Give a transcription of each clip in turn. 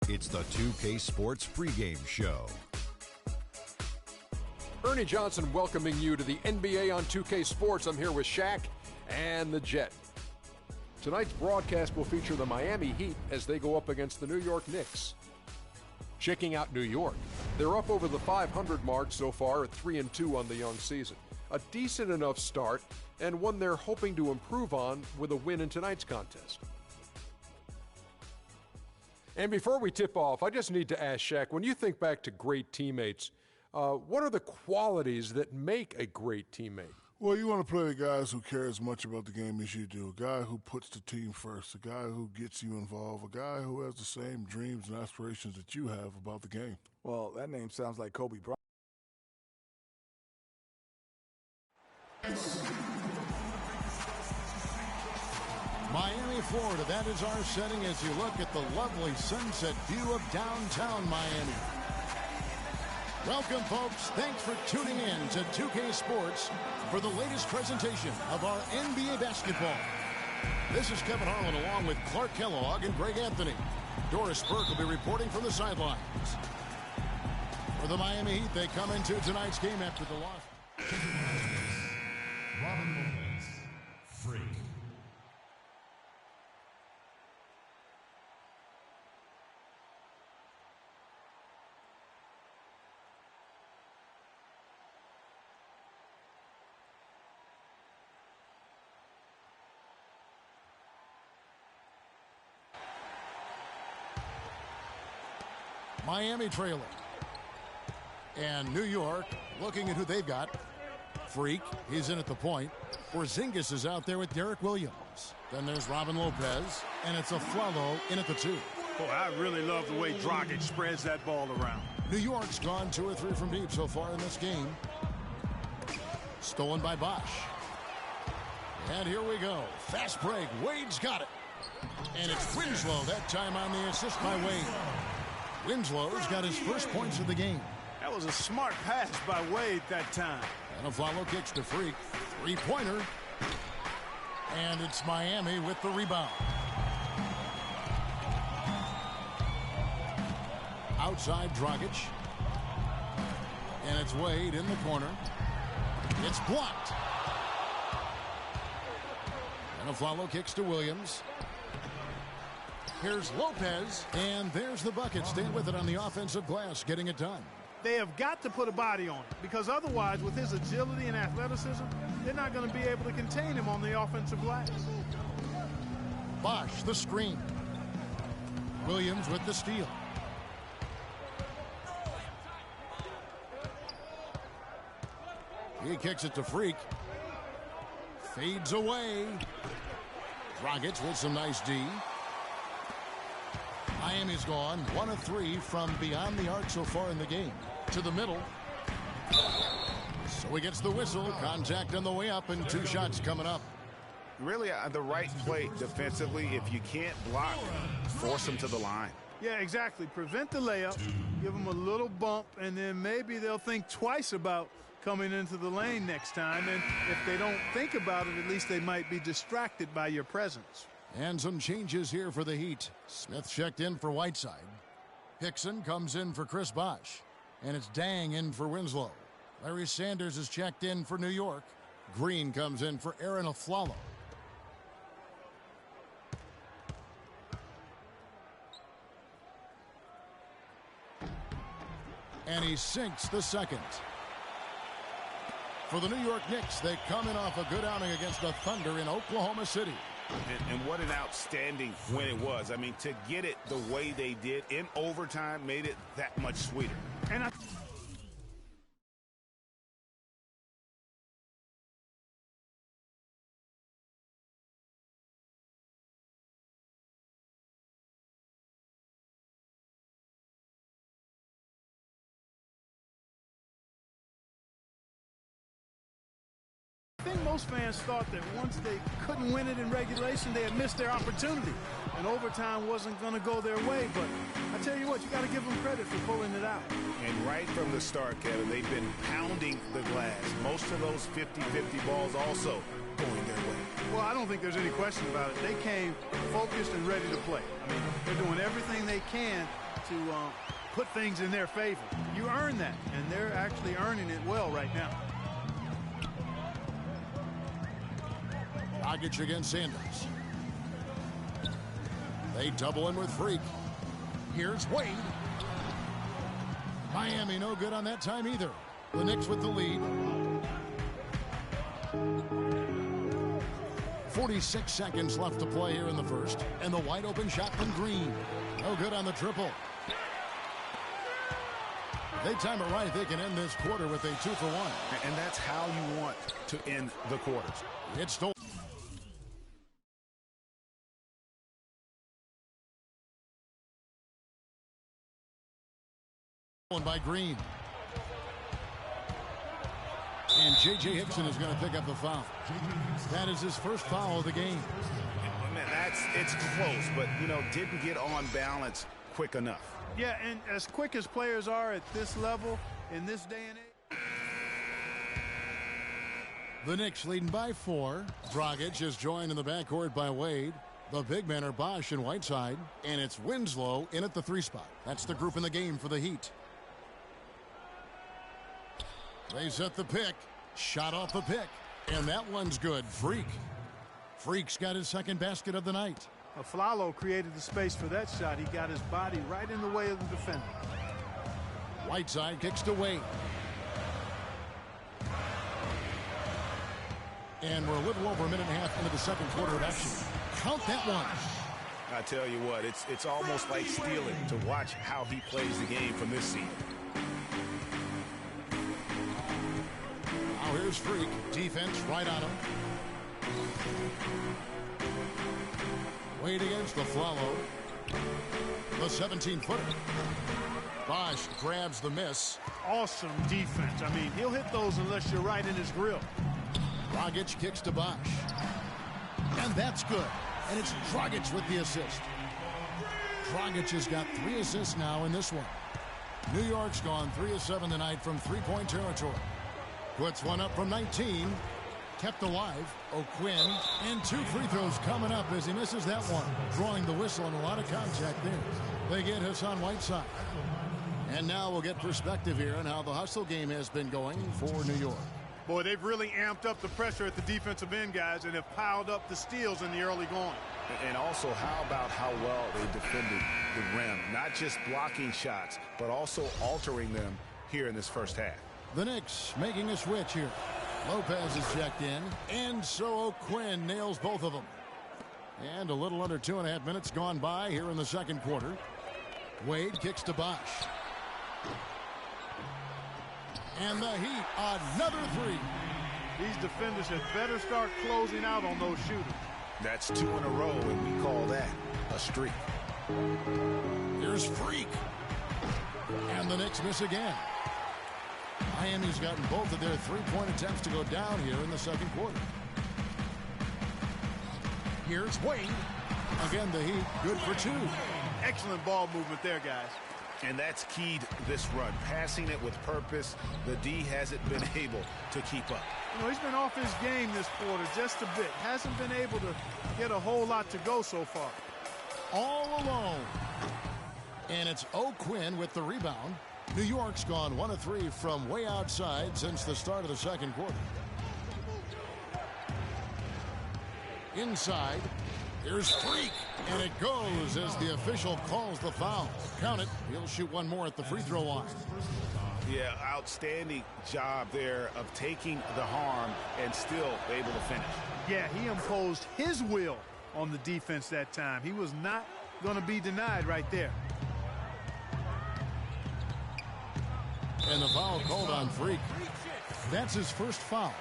It's the 2K Sports pregame show. Ernie Johnson welcoming you to the NBA on 2K Sports. I'm here with Shaq and the Jet. Tonight's broadcast will feature the Miami Heat as they go up against the New York Knicks. Checking out New York, they're up over the 500 mark so far at 3-2 on the young season. A decent enough start, and one they're hoping to improve on with a win in tonight's contest. And before we tip off, I just need to ask Shaq, when you think back to great teammates, what are the qualities that make a great teammate? Well, you want to play the guys who care as much about the game as you do. A guy who puts the team first, a guy who gets you involved, a guy who has the same dreams and aspirations that you have about the game. Well, that name sounds like Kobe Bryant. Miami, Florida, that is our setting as you look at the lovely sunset view of downtown Miami. Welcome, folks. Thanks for tuning in to 2K Sports for the latest presentation of our NBA basketball. This is Kevin Harlan along with Clark Kellogg and Greg Anthony. Doris Burke will be reporting from the sidelines. For the Miami Heat, they come into tonight's game after the loss. Robin Lopez, Freak. Miami trailing. And New York looking at who they've got. Freak, he's in at the point. Porzingis is out there with Derek Williams. Then there's Robin Lopez, and it's Afflalo in at the 2. Boy, I really love the way Dragic spreads that ball around. New York's gone 2 or 3 from deep so far in this game. Stolen by Bosh. And here we go. Fast break. Wade's got it. And it's Winslow that time on the assist by Wade. Winslow's got his first points of the game. That was a smart pass by Wade that time. And Afflalo kicks to Freak. 3-pointer. And it's Miami with the rebound. Outside Dragic. And it's Wade in the corner. It's blocked. And Afflalo kicks to Williams. Here's Lopez, and there's the bucket. Staying with it on the offensive glass, getting it done. They have got to put a body on it, because otherwise, with his agility and athleticism, they're not going to be able to contain him on the offensive glass. Bosh, the screen. Williams with the steal. He kicks it to Freak. Fades away. Dragic with some nice D. Miami's gone 1 of 3 from beyond the arc so far in the game. To the middle. So he gets the whistle. Contact on the way up and 2 shots coming up. Really the right play defensively. If you can't block, force them to the line. Yeah, exactly. Prevent the layup, give them a little bump, and then maybe they'll think twice about coming into the lane next time. And if they don't think about it, at least they might be distracted by your presence. And some changes here for the Heat. Smith checked in for Whiteside. Hickson comes in for Chris Bosh. And it's Dang in for Winslow. Larry Sanders is checked in for New York. Green comes in for Aaron Afflalo. And he sinks the second. For the New York Knicks, they come in off a good outing against the Thunder in Oklahoma City. And what an outstanding win it was. I mean, to get it the way they did in overtime made it that much sweeter. And I think most fans thought that once they couldn't win it in regulation, they had missed their opportunity. And overtime wasn't going to go their way. But I tell you what, you got to give them credit for pulling it out. And right from the start, Kevin, they've been pounding the glass. Most of those 50-50 balls also going their way. Well, I don't think there's any question about it. They came focused and ready to play. I mean, they're doing everything they can to put things in their favor. You earn that, and they're actually earning it well right now. Dragic against Sanders. They double in with Freak. Here's Wade. Miami no good on that time either. The Knicks with the lead. 46 seconds left to play here in the first. And the wide open shot from Green. No good on the triple. They time it right. They can end this quarter with a 2-for-1. And that's how you want to end the quarters. It's stolen. By Green. And J.J. Hickson is going to pick up the foul. That is his first foul of the game. Man, it's close, but, you know, didn't get on balance quick enough. Yeah, and as quick as players are at this level in this day and age. The Knicks leading by 4. Dragic is joined in the backcourt by Wade. The big men are Bosch and Whiteside. And it's Winslow in at the 3 spot. That's the group in the game for the Heat. They set the pick. Shot off the pick. And that one's good. Freak's got his second basket of the night. Aflalo created the space for that shot. He got his body right in the way of the defender. Whiteside kicks to Wade. And we're a little over a minute and a half into the second quarter of action. Count that one. I tell you what, it's almost like stealing to watch how he plays the game from this seat. Now here's Freak. Defense right on him. Wade against the Aflalo. The 17-footer. Bosch grabs the miss. Awesome defense. I mean, he'll hit those unless you're right in his grill. Dragic kicks to Bosch. And that's good. And it's Dragic with the assist. Dragic has got 3 assists now in this one. New York's gone 3 of 7 tonight from three-point territory. Puts one up from 19. Kept alive. O'Quinn. And 2 free throws coming up as he misses that one. Drawing the whistle and a lot of contact there. They get Hassan Whiteside. And now we'll get perspective here on how the hustle game has been going for New York. Boy, they've really amped up the pressure at the defensive end, guys, and have piled up the steals in the early going. And also, how about how well they defended the rim? Not just blocking shots, but also altering them here in this first half. The Knicks making a switch here. Lopez is checked in, and so O'Quinn nails both of them. And a little under 2.5 minutes gone by here in the second quarter. Wade kicks to Bosch. And the Heat, another 3. These defenders had better start closing out on those shooters. That's 2 in a row, and we call that a streak. Here's Freak. And the Knicks miss again. Miami's gotten both of their 3-point attempts to go down here in the second quarter. Here's Wade. Again, the Heat good for 2. Excellent ball movement there, guys. And that's keyed this run. Passing it with purpose. The D hasn't been able to keep up. You know, he's been off his game this quarter just a bit. Hasn't been able to get a whole lot to go so far. All alone. And it's O'Quinn with the rebound. New York's gone 1 of 3 from way outside since the start of the second quarter. Inside. Here's Freak. And it goes as the official calls the foul. Count it. He'll shoot one more at the free throw line. Yeah, outstanding job there of taking the harm and still able to finish. Yeah, he imposed his will on the defense that time. He was not going to be denied right there. And the foul called on Freak. That's his first foul.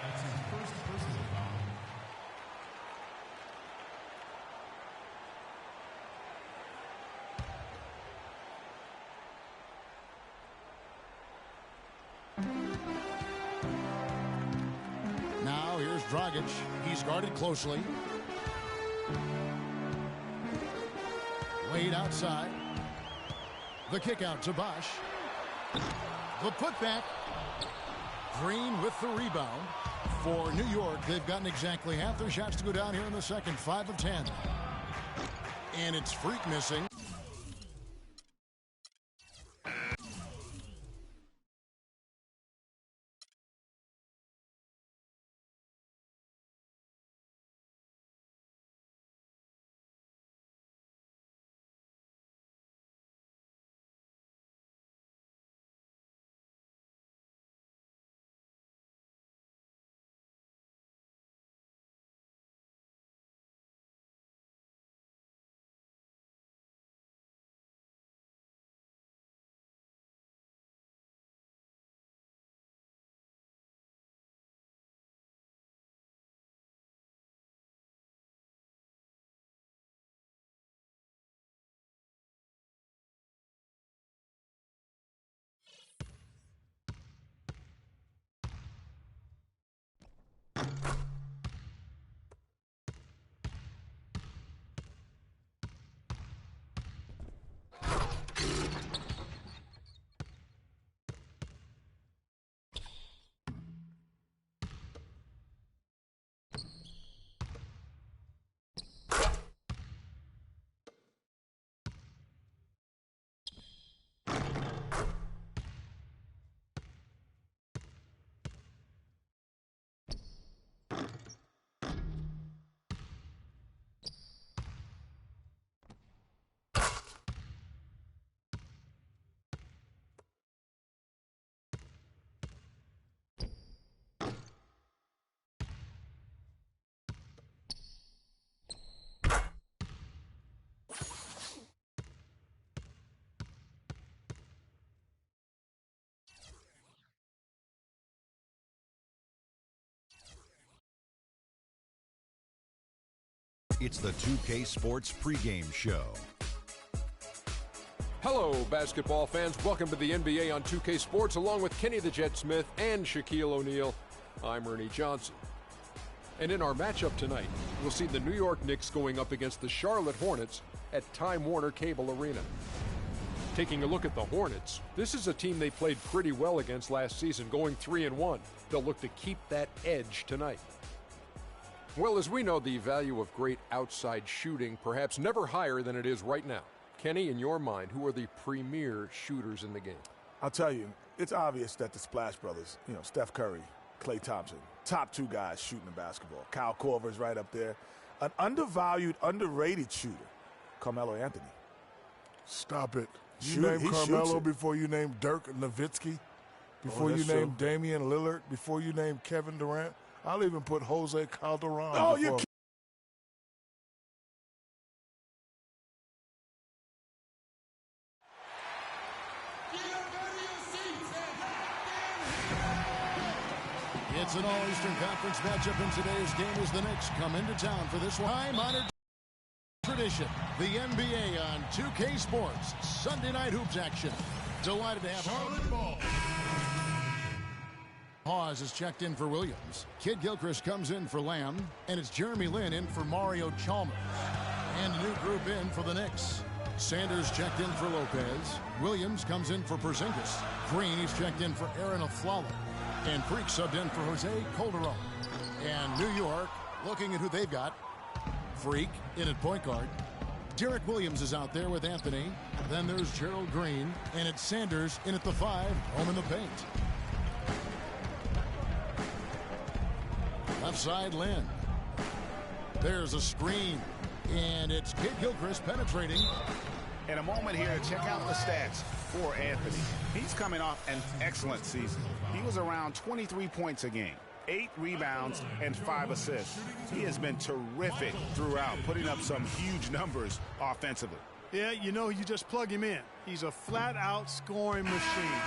Now here's Dragic. He's guarded closely. Wade outside. The kick out to Bosch. The putback. Green with the rebound. For New York, they've gotten exactly half their shots to go down here in the second. 5 of 10. And it's Freak missing. It's the 2K Sports pregame show. Hello, basketball fans. Welcome to the NBA on 2K Sports, along with Kenny the Jet Smith and Shaquille O'Neal. I'm Ernie Johnson. And in our matchup tonight, we'll see the New York Knicks going up against the Charlotte Hornets at Time Warner Cable Arena. Taking a look at the Hornets, this is a team they played pretty well against last season, going 3-1. They'll look to keep that edge tonight. Well, as we know, the value of great outside shooting perhaps never higher than it is right now. Kenny, in your mind, who are the premier shooters in the game? I'll tell you, it's obvious that the Splash Brothers, Steph Curry, Klay Thompson, top two guys shooting the basketball. Kyle Korver's right up there. An undervalued, underrated shooter, Carmelo Anthony. Stop it. You name Carmelo before you name Dirk Nowitzki, before you name Damian Lillard, before you name Kevin Durant. I'll even put Jose Calderon. Oh, you can't. It's an All-Eastern Conference matchup in today's game as the Knicks come into town for this time-honored tradition. The NBA on 2K Sports Sunday Night Hoops action. Delighted to have Charlotte Ball. Hawes is checked in for Williams. Kid Gilchrist comes in for Lamb. And it's Jeremy Lin in for Mario Chalmers. And a new group in for the Knicks. Sanders checked in for Lopez. Williams comes in for Porzingis. Green is checked in for Aaron Aflalo. And Freak subbed in for Jose Calderon. And New York, looking at who they've got. Freak in at point guard. Derek Williams is out there with Anthony. Then there's Gerald Green. And it's Sanders in at the 5, home in the paint. Left side, Lynn. There's a screen. And it's Kid Gilchrist penetrating. And a moment here to check out the stats for Anthony. He's coming off an excellent season. He was around 23 points a game, 8 rebounds, and 5 assists. He has been terrific throughout, putting up some huge numbers offensively. Yeah, you just plug him in. He's a flat-out scoring machine.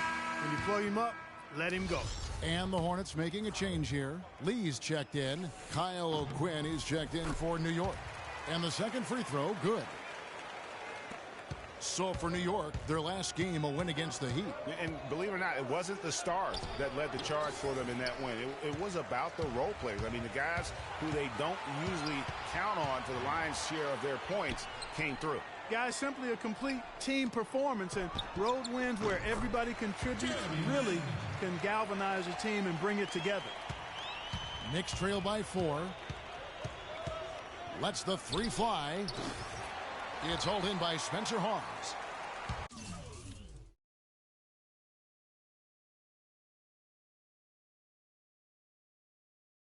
When you plug him up, let him go. And the Hornets making a change here. Lee's checked in. Kyle O'Quinn is checked in for New York. And the second free throw, good. So for New York, their last game, a win against the Heat. And believe it or not, it wasn't the stars that led the charge for them in that win. It was about the role players. I mean, the guys who they don't usually count on for the lion's share of their points came through. Guys, simply a complete team performance, and road wins where everybody contributes really can galvanize a team and bring it together. Knicks trail by 4. Lets the 3 fly. It's hauled in by Spencer Hawes.